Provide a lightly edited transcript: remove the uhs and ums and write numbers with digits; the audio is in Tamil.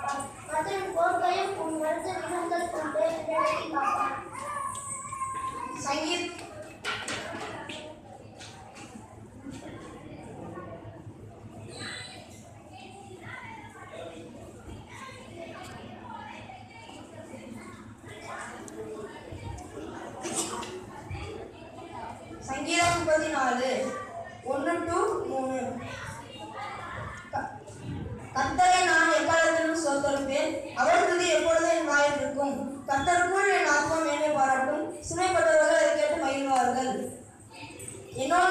காப்பான். கர்த்தரின் கோட்டையும் உன் வருத்த விதங்கள் கொண்டு என்னை காப்பான். சங்கீதம் 34 1-3. கர்த்தரை நான் எக்காலத்திலும் ஸ்தோத்தரிப்பேன், அவர் துதி எப்பொழுதும் என் வாயில் இருக்கும். கர்த்தருக்குள் என் ஆத்மா மேன்மை பாராட்டும், சிறைப்பட்டவர்கள் அதை கேட்டு மகிழ்வார்கள். என்னோட